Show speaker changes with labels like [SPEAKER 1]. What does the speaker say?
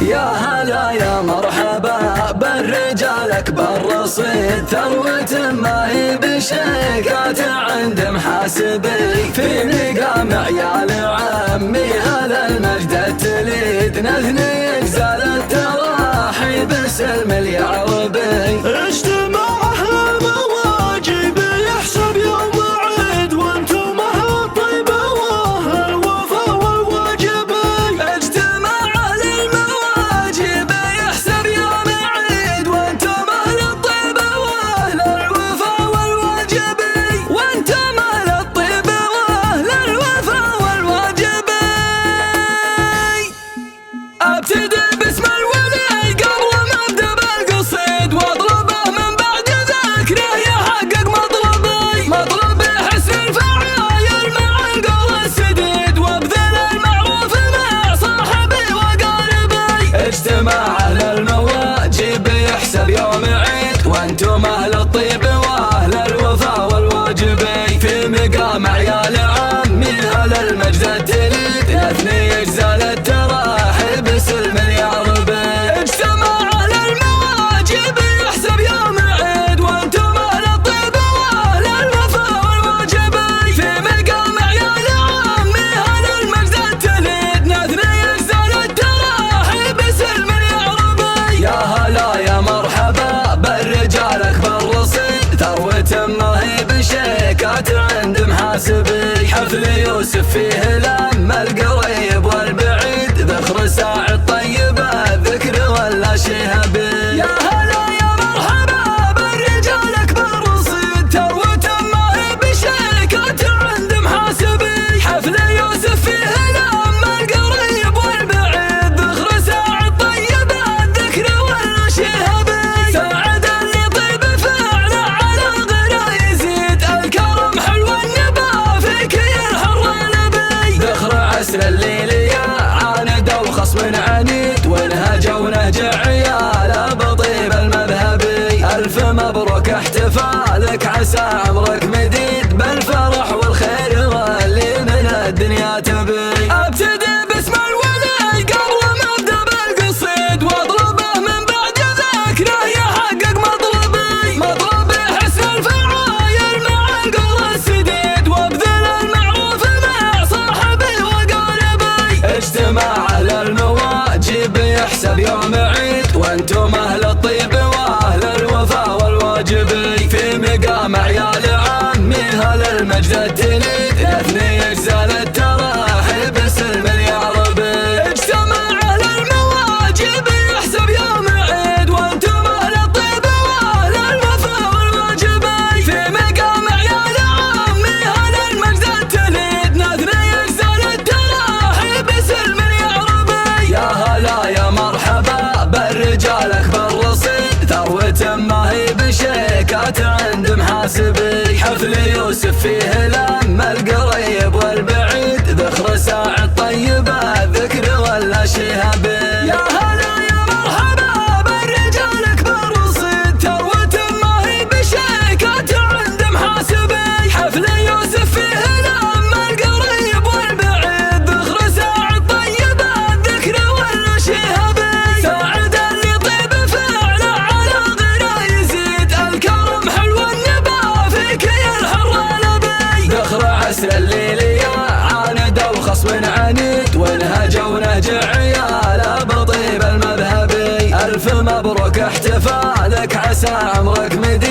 [SPEAKER 1] يا هلا يا مرحبا بالرجال اكبر رصيد، ثروة ما هي بشيكات عند محاسبي، في مقام عيال عمي هلا المجد التليد، نثني اجزال التراحي باسم اليعربي.
[SPEAKER 2] اجتماع اهل المواجب يحسب يوم عيد، وانتم اهل الطيبه واهل الوفا والواجبين.
[SPEAKER 1] اجتماع اهل المواجب يحسب يوم عيد، وانتم اهل الطيبه واهل الوفا والواجبين، وانتم اهل الطيبه واهل الوفا والواجبين. ابتدي باسم الولي قبل ما ابدا بالقصيد، واطلبه من بعد ذكره يحقق مطلبي، مطلبي حسن الفعايل مع القول السديد، وابذل المعروف مع صاحبي وقاربي. اجتماع اهل المواجب يحسب يوم عيد، وانتم اهل الطيب واهل الوفا والواجبي، في مقام عيال عمي هلا المجد التليد، نثني اجزال التراحي باسم اليعربي. اجتماع اهل المواجب يحسب يوم عيد، وانتم اهل الطيب واهل الوفا والواجبي، في مقام عيال عمي هلا المجد التليد، نثني اجزال التراحي باسم اليعربي. يا هلا يا مرحبا بالرجال اكبر رصيد، ثروة ما هي بشيكات عند محاسبي، حفل يوسف فيه لما القريب والبعيد، ذخر ساعة طيبة ذكر ولا شهبي. يا هلا يا مرحبا بالرجال اكبر رصيد، ثروة ما هي بشيكات عند محاسبي، حفل يوسف فيه لما القريب والبعيد، ذخر ساعة طيبة ذكر ولا شهبي. ساعد اللي طيب فعله على غيره يزيد، الكرم حلو النبا فيك ينحر نبي، ذخر عسر الليلية عاند وخصم عنيد، ونهج ونهج عياله بطيب المذهبي. الف مبروك احتفالك عسى عمرك مديد، بالفرح والخير واللي من الدنيا تبي. ابتدي باسم الولي قبل ما ابدا بالقصيد، واطلبه من بعد ذكره يحقق مطلبي، مطلبي حسن الفعايل مع القول السديد، وابذل المعروف مع صاحبي وقاربي. اجتماع اهل المواجب يحسب يوم عيد، وانتم اهل الطيب واهل الوفا والواجبي، في مقام عيال عمي هلا المجد التليد، نثني اجزال التراحي باسم اليعربي. اجتماع اهل المواجب يحسب يوم عيد، وانتم اهل الطيب واهل الوفا والواجبي، في مقام عيال عمي هلا المجد التليد، نثني اجزال التراحي باسم اليعربي. يا هلا يا مرحبا بالرجال اكبر رصيد، ثروة ما هي بشيكات عند محاسبي، حفل يوسف فيه لما القريب والبعيد، ذخر ساعة طيبة ذكر ولا شهبي. يا هلا يا مرحبا بالرجال اكبر رصيد، ثروة ما هي بشيكات عند محاسبي، حفل يوسف فيه لما القريب والبعيد، ذخر ساعة طيبة ذكر ولا شهبي. ساعد اللي طيب فعله على غيره يزيد، الكرم حلو النبا فيك ينحر نبي، ذخر عسر الليلية عاند وخصم عنيد، ونهج ونهج عياله بطيب المذهبي. الف مبروك احتفالك عسى عمرك مديد،